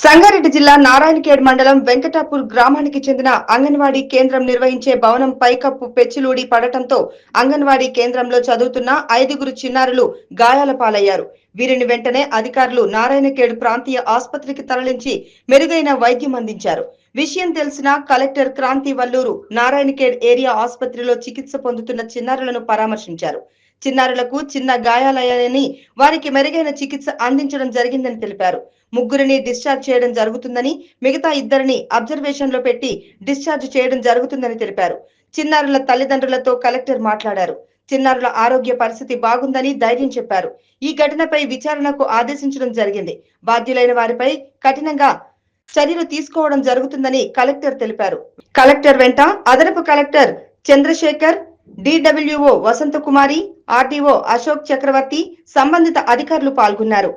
సంగారెడ్డి జిల్లా నారాయణఖేడ్ మండలం వెంకటాపూర్ గ్రామానికి చెందిన అంగన్వాడీ కేంద్రం నిర్వహించే భవనం పైకప్పు పెచ్చులూడి పడటంతో అంగన్వాడీ కేంద్రంలో చదువుతున్న 5గురు చిన్నారులు గాయాల పాలయ్యారు. వీరిని వెంటనే అధికారులు నారాయణఖేడ్ ప్రాంతీయ ఆసుపత్రికి తరలించి మెరుగైన వైద్యం అందించారు. విషయం తెలిసిన కలెక్టర్ క్రాంతి వల్లూరు నారాయణఖేడ్ ఏరియా ఆసుపత్రిలో చికిత్స పొందుతున్న చిన్నారులను పరామర్శించారు. చిన్నారులకు చిన్న గాయాలయ్యాయని వారికి మెరుగైన చికిత్స అందించడం జరిగిందని తెలిపారు. ముగ్గురిని డిశ్చార్జ్ చేయడం జరుగుతుందని, మిగతా ఇద్దరిని అబ్జర్వేషన్ లో పెట్టి డిశ్చార్జ్ చేయడం జరుగుతుందని తెలిపారు. చిన్నారుల తల్లిదండ్రులతో కలెక్టర్ మాట్లాడారు. చిన్నారుల ఆరోగ్య పరిస్థితి బాగుందని ధైర్యం చెప్పారు. ఈ ఘటనపై విచారణకు ఆదేశించడం జరిగింది. బాధ్యులైన వారిపై కఠినంగా చర్యలు తీసుకోవడం జరుగుతుందని కలెక్టర్ తెలిపారు. కలెక్టర్ వెంట అదనపు collector Chandrashekar, DWO Vasanthakumari, RDO Ashok Chakravarthi, సంబంధిత అధికారులు పాల్గొన్నారు.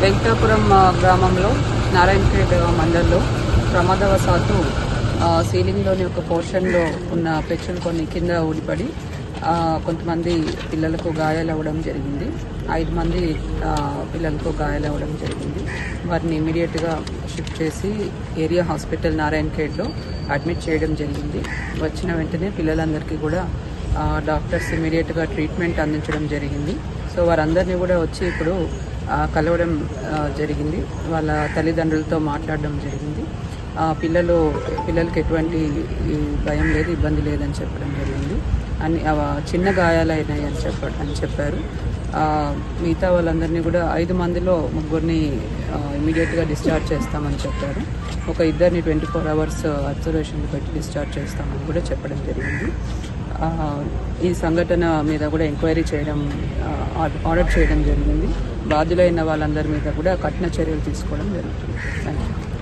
వెంకటాపురం గ్రామంలో నారాయణఖేడ్ మండల్లో ప్రమాదవశాత్తు సీలింగ్లోని ఒక పోర్షన్లో ఉన్న పెచ్చులు కొన్ని కింద ఊడిపడి కొంతమంది పిల్లలకు గాయాలు అవ్వడం జరిగింది. 5 మంది పిల్లలకు గాయాలు అవ్వడం జరిగింది. వారిని ఇమీడియట్గా షిఫ్ట్ చేసి ఏరియా హాస్పిటల్ నారాయణఖేడ్లో అడ్మిట్ చేయడం జరిగింది. వచ్చిన వెంటనే పిల్లలందరికీ కూడా డాక్టర్స్ ఇమీడియట్గా ట్రీట్మెంట్ అందించడం జరిగింది. సో వారందరినీ కూడా వచ్చి ఇప్పుడు కలవడం జరిగింది. వాళ్ళ తల్లిదండ్రులతో మాట్లాడడం జరిగింది. పిల్లలకి ఎటువంటి భయం లేదు, ఇబ్బంది లేదని చెప్పడం జరిగింది. అన్ని చిన్న గాయాలైనాయి అని చెప్పారు. మిగతా వాళ్ళందరినీ కూడా 5 మందిలో 3గురిని ఇమీడియట్గా డిశ్చార్జ్ చేస్తామని చెప్పారు. ఒక ఇద్దరిని 24 hours అబ్జర్వేషన్లో పెట్టి డిశ్చార్జ్ చేస్తామని కూడా చెప్పడం జరిగింది. ఈ సంఘటన మీద కూడా ఎంక్వైరీ చేయడం ఆర్డర్ చేయడం జరిగింది. బాధ్యులైన వాళ్ళందరి మీద కూడా కఠిన చర్యలు తీసుకోవడం జరుగుతుంది. Thank you.